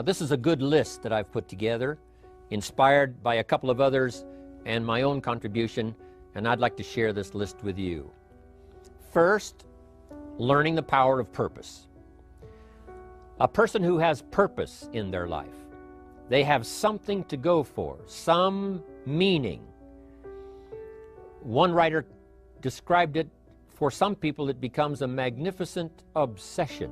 This is a good list that I've put together, inspired by a couple of others and my own contribution, and I'd like to share this list with you. First, learning the power of purpose. A person who has purpose in their life, they have something to go for, some meaning. One writer described it, for some people it becomes a magnificent obsession.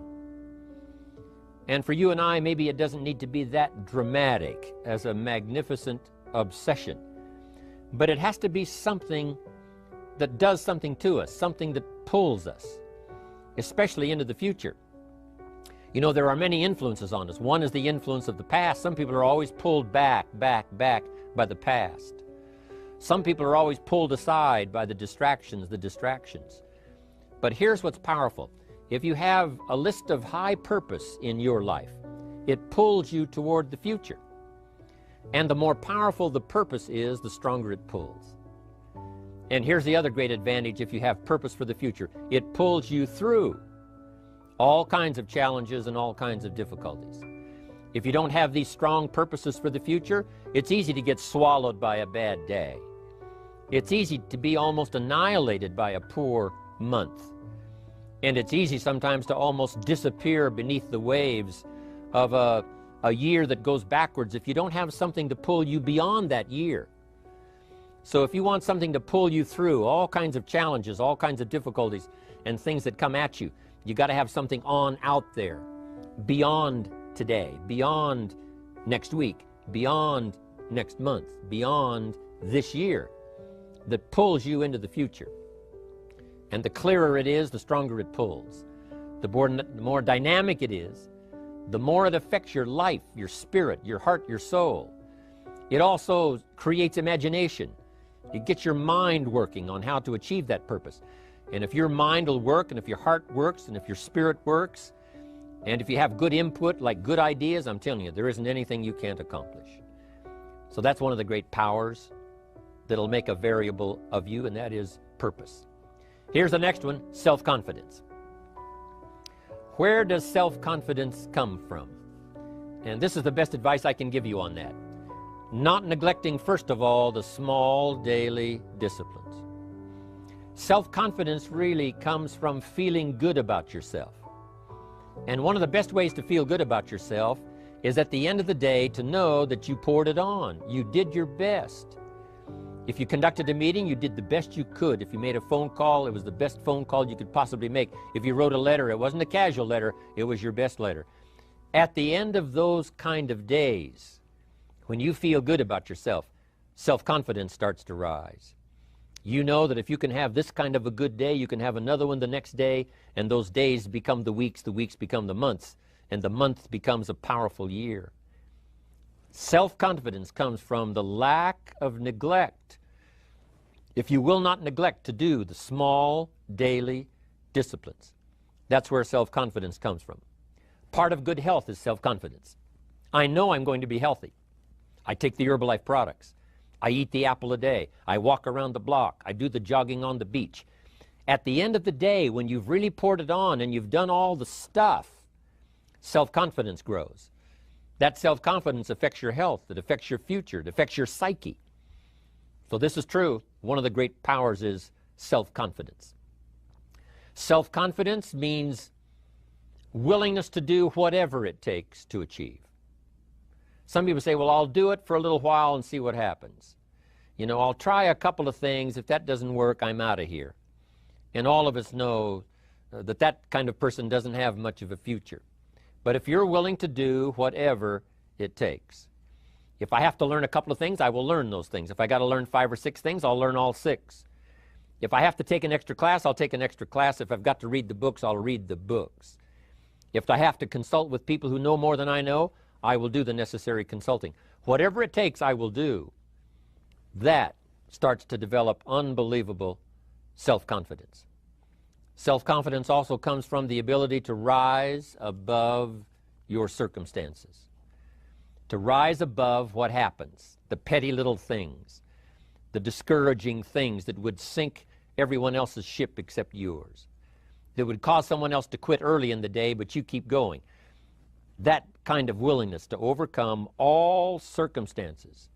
And for you and I, maybe it doesn't need to be that dramatic as a magnificent obsession. But it has to be something that does something to us, something that pulls us, especially into the future. You know, there are many influences on us. One is the influence of the past. Some people are always pulled back by the past. Some people are always pulled aside by the distractions. But here's what's powerful. If you have a list of high purpose in your life, it pulls you toward the future. And the more powerful the purpose is, the stronger it pulls. And here's the other great advantage if you have purpose for the future. It pulls you through all kinds of challenges and all kinds of difficulties. If you don't have these strong purposes for the future, it's easy to get swallowed by a bad day. It's easy to be almost annihilated by a poor month. And it's easy sometimes to almost disappear beneath the waves of a year that goes backwards if you don't have something to pull you beyond that year. So if you want something to pull you through all kinds of challenges, all kinds of difficulties and things that come at you, you got to have something on out there, beyond today, beyond next week, beyond next month, beyond this year, that pulls you into the future. And the clearer it is, the stronger it pulls. The more dynamic it is, the more it affects your life, your spirit, your heart, your soul. It also creates imagination. It gets your mind working on how to achieve that purpose. And if your mind will work, and if your heart works, and if your spirit works, and if you have good input, like good ideas, I'm telling you, there isn't anything you can't accomplish. So that's one of the great powers that'll make a variable of you, and that is purpose. Here's the next one, self-confidence. Where does self-confidence come from? And this is the best advice I can give you on that. Not neglecting, first of all, the small daily disciplines. Self-confidence really comes from feeling good about yourself. And one of the best ways to feel good about yourself is at the end of the day to know that you poured it on. You did your best. If you conducted a meeting, you did the best you could. If you made a phone call, it was the best phone call you could possibly make. If you wrote a letter, it wasn't a casual letter, it was your best letter. At the end of those kind of days, when you feel good about yourself, self-confidence starts to rise. You know that if you can have this kind of a good day, you can have another one the next day, and those days become the weeks become the months, and the month becomes a powerful year. Self-confidence comes from the lack of neglect. If you will not neglect to do the small daily disciplines, that's where self-confidence comes from. Part of good health is self-confidence. I know I'm going to be healthy. I take the Herbalife products. I eat the apple a day. I walk around the block. I do the jogging on the beach. At the end of the day, when you've really poured it on and you've done all the stuff, self-confidence grows. That self-confidence affects your health. It affects your future. It affects your psyche. So this is true. One of the great powers is self-confidence. Self-confidence means willingness to do whatever it takes to achieve. Some people say, well, I'll do it for a little while and see what happens. You know, I'll try a couple of things. If that doesn't work, I'm out of here. And all of us know that that kind of person doesn't have much of a future. But if you're willing to do whatever it takes, if I have to learn a couple of things, I will learn those things. If I got to learn 5 or 6 things, I'll learn all 6. If I have to take an extra class, I'll take an extra class. If I've got to read the books, I'll read the books. If I have to consult with people who know more than I know, I will do the necessary consulting. Whatever it takes, I will do. That starts to develop unbelievable self-confidence. Self-confidence also comes from the ability to rise above your circumstances, to rise above what happens, the petty little things, the discouraging things that would sink everyone else's ship except yours, that would cause someone else to quit early in the day, but you keep going. that kind of willingness to overcome all circumstances,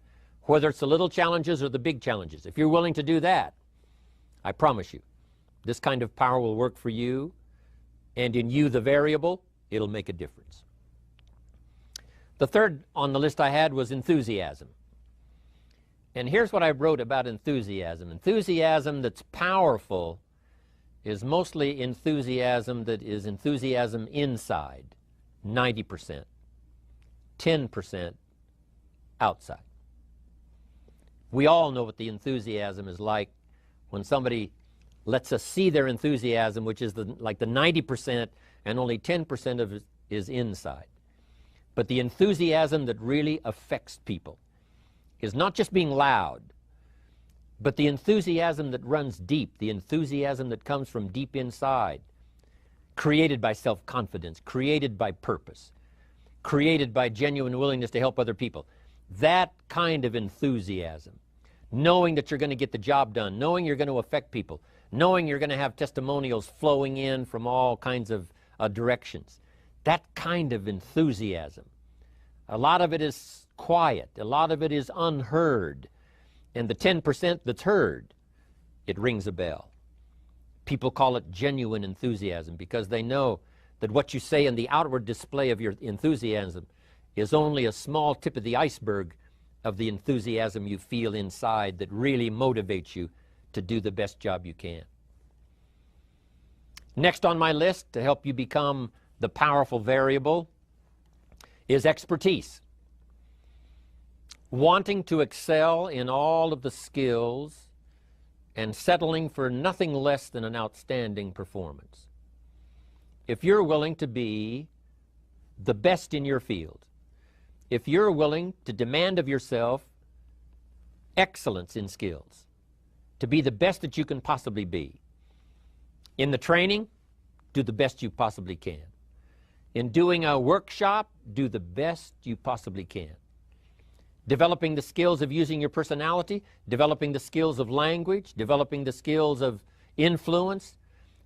whether it's the little challenges or the big challenges. If you're willing to do that, I promise you, this kind of power will work for you, and in you, the variable, it'll make a difference. The third on the list I had was enthusiasm. And here's what I wrote about enthusiasm. Enthusiasm that's powerful is mostly enthusiasm that is enthusiasm inside, 90%, 10% outside. We all know what the enthusiasm is like when somebody lets us see their enthusiasm, which is like the 90%, and only 10% of it is inside. But the enthusiasm that really affects people is not just being loud, but the enthusiasm that runs deep, the enthusiasm that comes from deep inside, created by self-confidence, created by purpose, created by genuine willingness to help other people. That kind of enthusiasm, knowing that you're going to get the job done, knowing you're going to affect people, knowing you're going to have testimonials flowing in from all kinds of directions. That kind of enthusiasm. A lot of it is quiet. A lot of it is unheard. And the 10% that's heard, it rings a bell. People call it genuine enthusiasm because they know that what you say in the outward display of your enthusiasm is only a small tip of the iceberg of the enthusiasm you feel inside that really motivates you to do the best job you can. Next on my list to help you become the powerful variable is expertise. Wanting to excel in all of the skills and settling for nothing less than an outstanding performance. If you're willing to be the best in your field, if you're willing to demand of yourself excellence in skills, to be the best that you can possibly be. In the training, do the best you possibly can. In doing a workshop, do the best you possibly can. Developing the skills of using your personality, developing the skills of language, developing the skills of influence,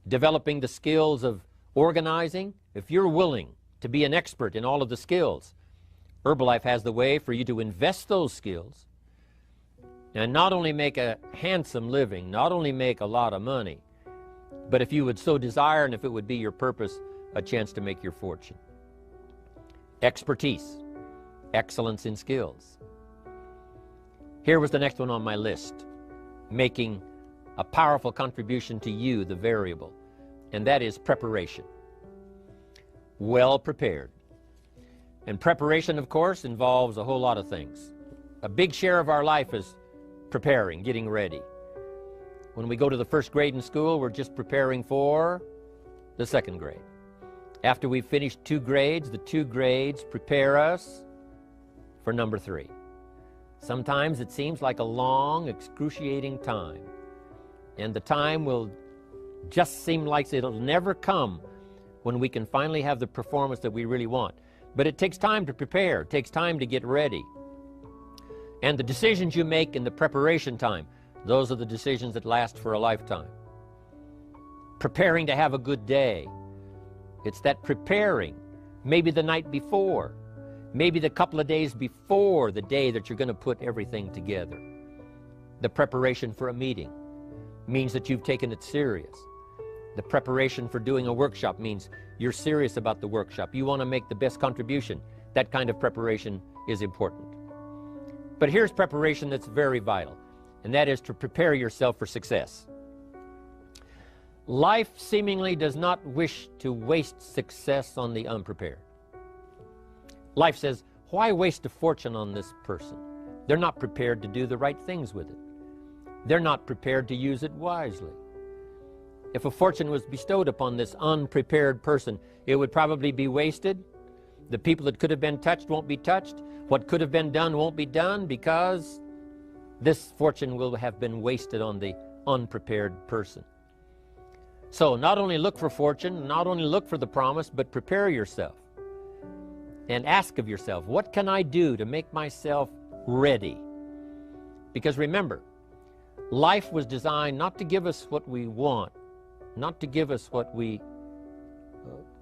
developing the skills of organizing. If you're willing to be an expert in all of the skills, Herbalife has the way for you to invest those skills and not only make a handsome living, not only make a lot of money, but if you would so desire and if it would be your purpose, a chance to make your fortune. Expertise, excellence in skills. Here was the next one on my list, making a powerful contribution to you, the variable, and that is preparation. Well prepared. And preparation, of course, involves a whole lot of things. A big share of our life is preparing, getting ready. When we go to the first grade in school, we're just preparing for the second grade. After we've finished 2 grades, the 2 grades prepare us for number 3. Sometimes it seems like a long, excruciating time. And the time will just seem like it'll never come when we can finally have the performance that we really want. But it takes time to prepare. It takes time to get ready. And the decisions you make in the preparation time, those are the decisions that last for a lifetime. Preparing to have a good day. It's that preparing, maybe the night before, maybe the couple of days before the day that you're going to put everything together. The preparation for a meeting means that you've taken it serious. The preparation for doing a workshop means you're serious about the workshop. You want to make the best contribution. That kind of preparation is important. But here's preparation that's very vital, and that is to prepare yourself for success. Life seemingly does not wish to waste success on the unprepared. Life says, why waste a fortune on this person? They're not prepared to do the right things with it. They're not prepared to use it wisely. If a fortune was bestowed upon this unprepared person, it would probably be wasted. The people that could have been touched won't be touched. What could have been done won't be done because this fortune will have been wasted on the unprepared person. So not only look for fortune, not only look for the promise, but prepare yourself and ask of yourself, what can I do to make myself ready? Because remember, life was designed not to give us what we want, not to give us what we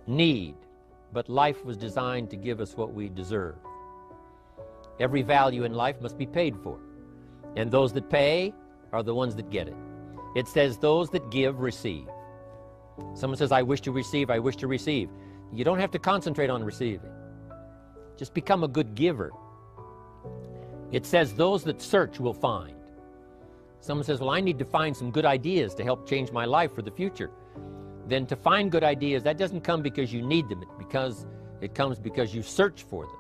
need, but life was designed to give us what we deserve. Every value in life must be paid for, and those that pay are the ones that get it. It says those that give receive. Someone says, I wish to receive, I wish to receive. You don't have to concentrate on receiving. Just become a good giver. It says those that search will find. Someone says, well, I need to find some good ideas to help change my life for the future. Then to find good ideas, that doesn't come because you need them. It comes because you search for them.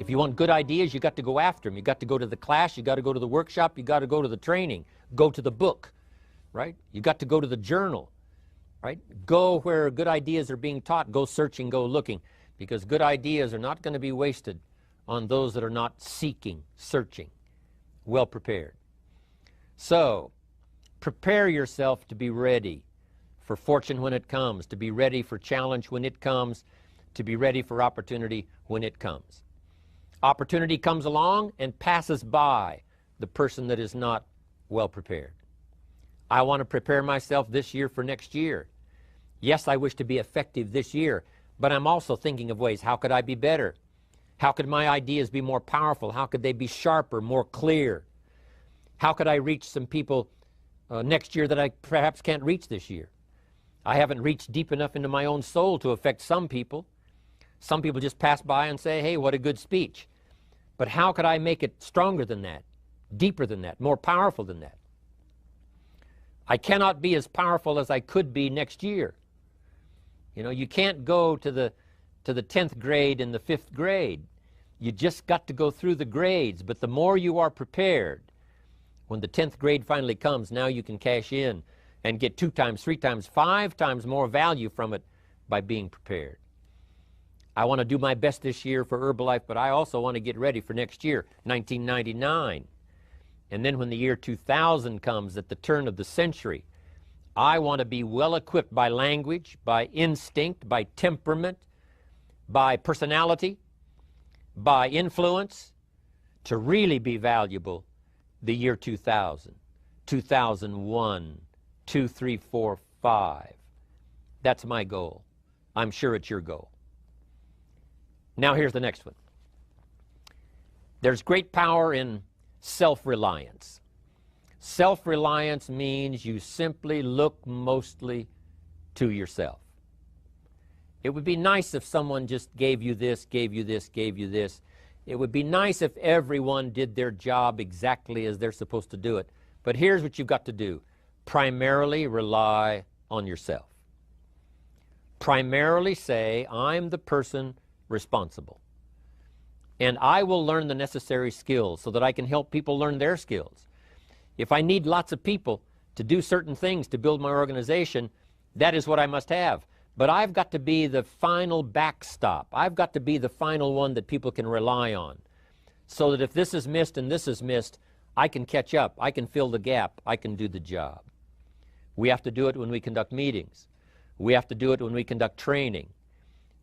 If you want good ideas, you got to go after them. You got to go to the class, you got to go to the workshop, you got to go to the training, go to the book, right? You got to go to the journal, right? Go where good ideas are being taught, go searching, go looking, because good ideas are not going to be wasted on those that are not seeking, searching, well prepared. So, prepare yourself to be ready for fortune when it comes, to be ready for challenge when it comes, to be ready for opportunity when it comes. Opportunity comes along and passes by the person that is not well prepared. I want to prepare myself this year for next year. Yes, I wish to be effective this year, but I'm also thinking of ways, how could I be better? How could my ideas be more powerful? How could they be sharper, more clear? How could I reach some people next year that I perhaps can't reach this year? I haven't reached deep enough into my own soul to affect some people. Some people just pass by and say, hey, what a good speech. But how could I make it stronger than that, deeper than that, more powerful than that? I cannot be as powerful as I could be next year. You know, you can't go to the 10th grade in the 5th grade. You just got to go through the grades. But the more you are prepared, when the 10th grade finally comes, now you can cash in and get 2 times, 3 times, 5 times more value from it by being prepared. I want to do my best this year for Herbalife, but I also want to get ready for next year, 1999. And then when the year 2000 comes, at the turn of the century, I want to be well equipped by language, by instinct, by temperament, by personality, by influence, to really be valuable the year 2000, 2001, 2, 3, 4, 5. That's my goal. I'm sure it's your goal. Now here's the next one. There's great power in self-reliance. Self-reliance means you simply look mostly to yourself. It would be nice if someone just gave you this, gave you this, gave you this. It would be nice if everyone did their job exactly as they're supposed to do it. But here's what you've got to do. Primarily rely on yourself. Primarily say, I'm the person responsible. And I will learn the necessary skills so that I can help people learn their skills. If I need lots of people to do certain things to build my organization, that is what I must have. But I've got to be the final backstop. I've got to be the final one that people can rely on. So that if this is missed and this is missed, I can catch up. I can fill the gap. I can do the job. We have to do it when we conduct meetings. We have to do it when we conduct training.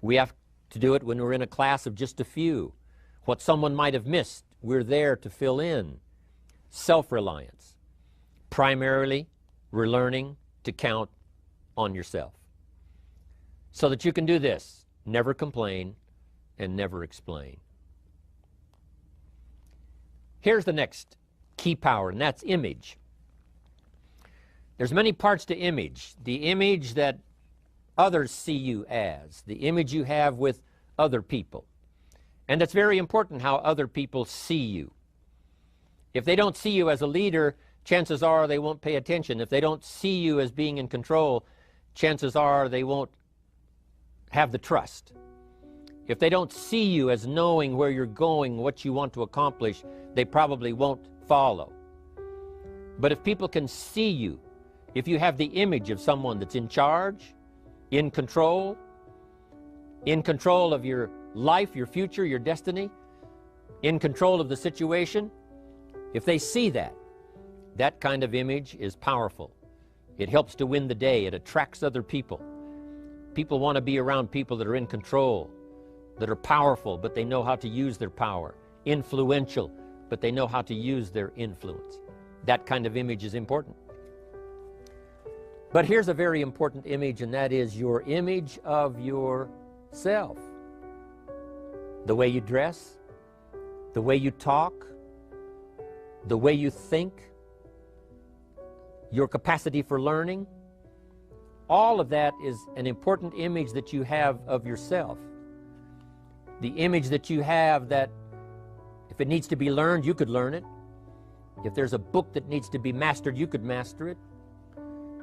We have to do it when we're in a class of just a few. What someone might have missed, we're there to fill in. Self-reliance. Primarily, we're learning to count on yourself. So that you can do this, never complain and never explain. Here's the next key power, and that's image. There's many parts to image. The image that others see you as, the image you have with other people. And it's very important how other people see you. If they don't see you as a leader, chances are they won't pay attention. If they don't see you as being in control, chances are they won't have the trust. If they don't see you as knowing where you're going, what you want to accomplish, they probably won't follow. But if people can see you, if you have the image of someone that's in charge, in control of your life, your future, your destiny, in control of the situation, if they see that, that kind of image is powerful. It helps to win the day. It attracts other people. People want to be around people that are in control, that are powerful, but they know how to use their power, influential, but they know how to use their influence. That kind of image is important. But here's a very important image, and that is your image of yourself. self. The way you dress, the way you talk, the way you think, your capacity for learning, all of that is an important image that you have of yourself. The image that you have that if it needs to be learned, you could learn it. If there's a book that needs to be mastered, you could master it.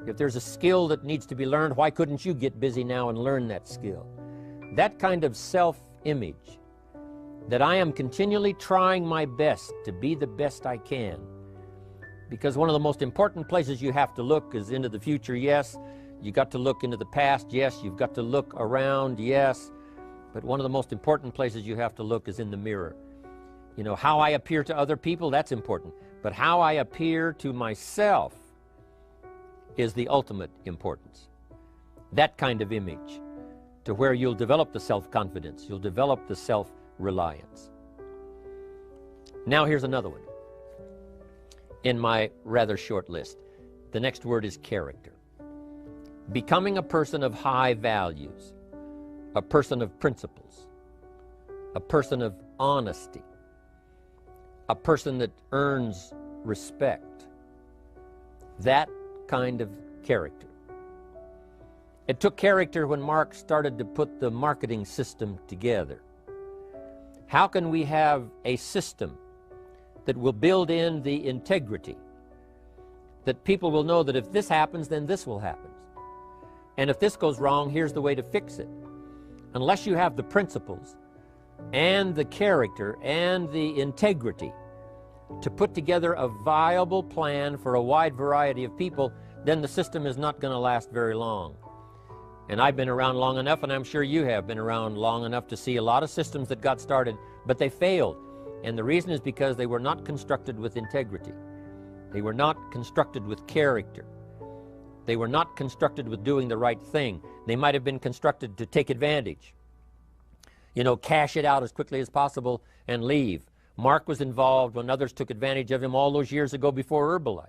If there's a skill that needs to be learned, why couldn't you get busy now and learn that skill? That kind of self-image, that I am continually trying my best to be the best I can. Because one of the most important places you have to look is into the future, yes. You got to look into the past, yes. You've got to look around, yes. But one of the most important places you have to look is in the mirror. You know, how I appear to other people, that's important. But how I appear to myself is the ultimate importance. That kind of image, to where you'll develop the self-confidence, you'll develop the self-reliance. Now here's another one in my rather short list. The next word is character. Becoming a person of high values, a person of principles, a person of honesty, a person that earns respect. That kind of character. It took character when Mark started to put the marketing system together. How can we have a system that will build in the integrity, that people will know that if this happens, then this will happen. And if this goes wrong, here's the way to fix it. Unless you have the principles and the character and the integrity to put together a viable plan for a wide variety of people, then the system is not going to last very long. And I've been around long enough, and I'm sure you have been around long enough to see a lot of systems that got started, but they failed. And the reason is because they were not constructed with integrity. They were not constructed with character. They were not constructed with doing the right thing. They might have been constructed to take advantage. You know, cash it out as quickly as possible and leave. Mark was involved when others took advantage of him all those years ago before Herbalife.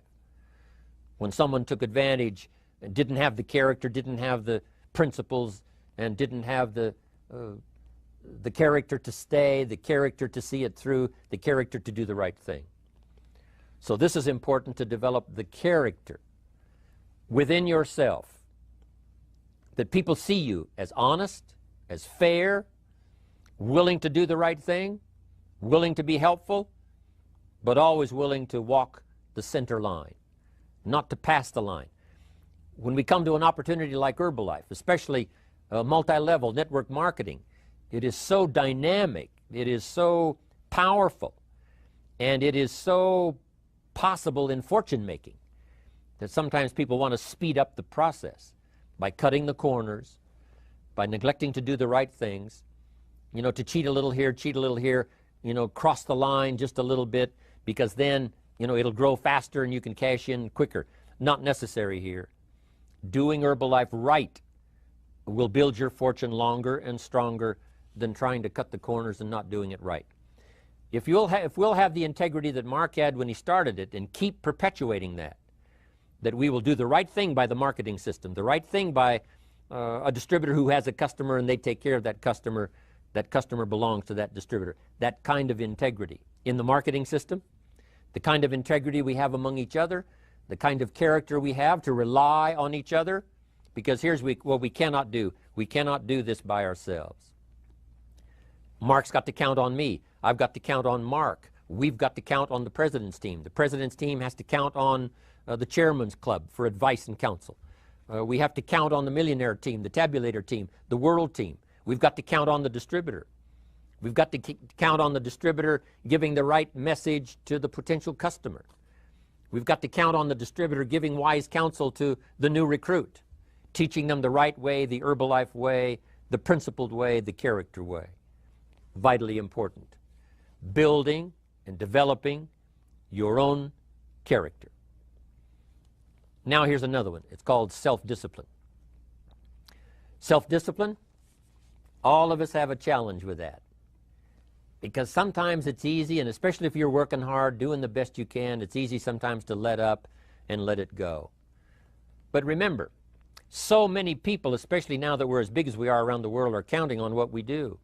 When someone took advantage and didn't have the character, didn't have the principles, and didn't have the character to stay, the character to see it through, the character to do the right thing. So this is important, to develop the character within yourself, that people see you as honest, as fair, willing to do the right thing, willing to be helpful, but always willing to walk the center line, not to pass the line. When we come to an opportunity like Herbalife, especially multi-level network marketing, it is so dynamic, it is so powerful, and it is so possible in fortune making that sometimes people want to speed up the process by cutting the corners, by neglecting to do the right things, you know, to cheat a little here, you know, cross the line just a little bit, because then, you know, it'll grow faster and you can cash in quicker. Not necessary here. Doing Herbalife right will build your fortune longer and stronger than trying to cut the corners and not doing it right. If we'll have the integrity that Mark had when he started it, and keep perpetuating that we will do the right thing by the marketing system, the right thing by a distributor who has a customer and they take care of that customer belongs to that distributor. That kind of integrity in the marketing system, the kind of integrity we have among each other, the kind of character we have to rely on each other, because here's what we cannot do. We cannot do this by ourselves. Mark's got to count on me. I've got to count on Mark. We've got to count on the president's team. The president's team has to count on the chairman's club for advice and counsel. We have to count on the millionaire team, the tabulator team, the world team. We've got to count on the distributor. We've got to count on the distributor giving the right message to the potential customer. We've got to count on the distributor giving wise counsel to the new recruit, teaching them the right way, the Herbalife way, the principled way, the character way. Vitally important. Building and developing your own character. Now here's another one. It's called self-discipline. Self-discipline, all of us have a challenge with that. Because sometimes it's easy, and especially if you're working hard, doing the best you can, it's easy sometimes to let up and let it go. But remember, So many people, especially now that we're as big as we are around the world, are counting on what we do.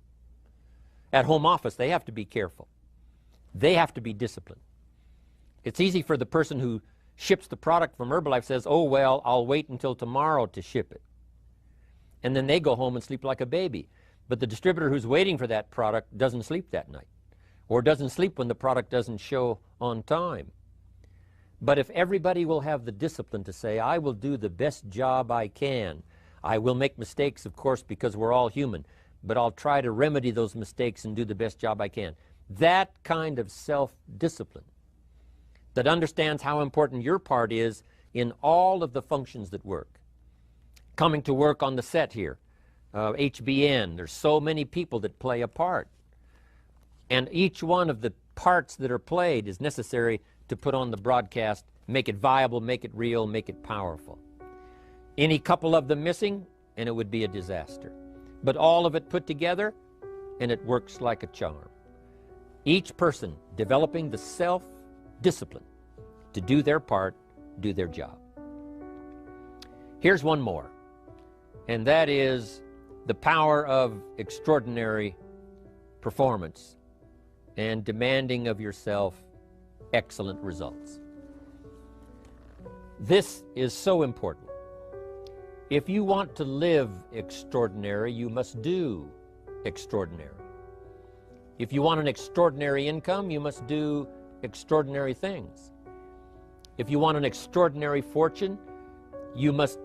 At home office, they have to be careful. They have to be disciplined. It's easy for the person who ships the product from Herbalife says, oh, well, I'll wait until tomorrow to ship it. And then they go home and sleep like a baby. But the distributor who's waiting for that product doesn't sleep that night, or doesn't sleep when the product doesn't show on time. But if everybody will have the discipline to say, I will do the best job I can. I will make mistakes, of course, because we're all human, but I'll try to remedy those mistakes and do the best job I can. That kind of self-discipline that understands how important your part is in all of the functions that work. Coming to work on the set here, HBN, there's so many people that play a part. And each one of the parts that are played is necessary to put on the broadcast, make it viable, make it real, make it powerful. Any couple of them missing, and it would be a disaster. But all of it put together, and it works like a charm. Each person developing the self-discipline to do their part, do their job. Here's one more, and that is the power of extraordinary performance and demanding of yourself excellent results. This is so important. If you want to live extraordinary, you must do extraordinary. If you want an extraordinary income, you must do extraordinary things. If you want an extraordinary fortune, you must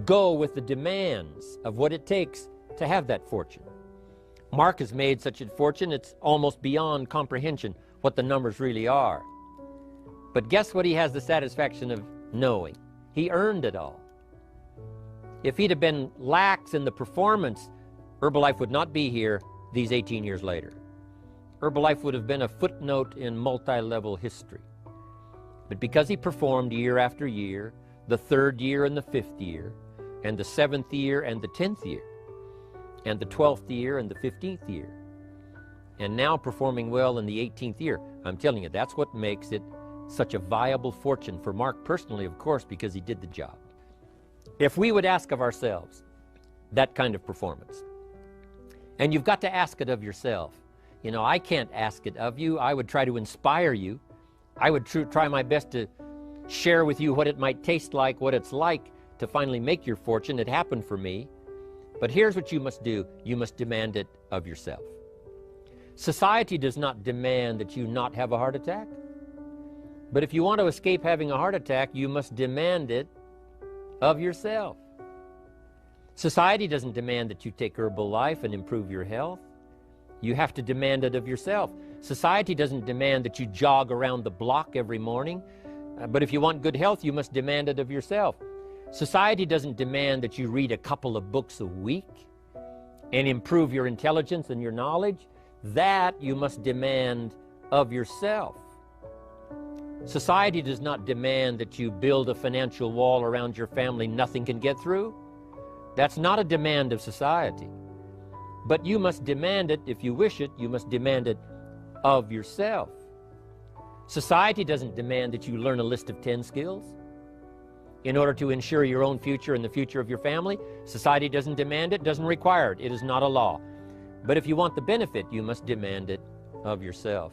go with the demands of what it takes to have that fortune. Mark has made such a fortune, it's almost beyond comprehension what the numbers really are. But guess what he has the satisfaction of knowing? He earned it all. If he'd have been lax in the performance, Herbalife would not be here these 18 years later. Herbalife would have been a footnote in multi-level history. But because he performed year after year, the 3rd year and the 5th year, and the 7th year and the 10th year, and the 12th year and the 15th year, and now performing well in the 18th year, I'm telling you, that's what makes it such a viable fortune for Mark personally, of course, because he did the job. If we would ask of ourselves that kind of performance, and you've got to ask it of yourself. You know, I can't ask it of you. I would try to inspire you. I would try my best to share with you what it might taste like, what it's like to finally make your fortune. It happened for me. But here's what you must do. You must demand it of yourself. Society does not demand that you not have a heart attack. But if you want to escape having a heart attack, you must demand it of yourself. Society doesn't demand that you take Herbalife and improve your health. You have to demand it of yourself. Society doesn't demand that you jog around the block every morning. But if you want good health, you must demand it of yourself. Society doesn't demand that you read a couple of books a week and improve your intelligence and your knowledge. That you must demand of yourself. Society does not demand that you build a financial wall around your family nothing can get through. That's not a demand of society. But you must demand it, if you wish it, you must demand it of yourself. Society doesn't demand that you learn a list of 10 skills in order to ensure your own future and the future of your family. Society doesn't demand it, doesn't require it. It is not a law. But if you want the benefit, you must demand it of yourself.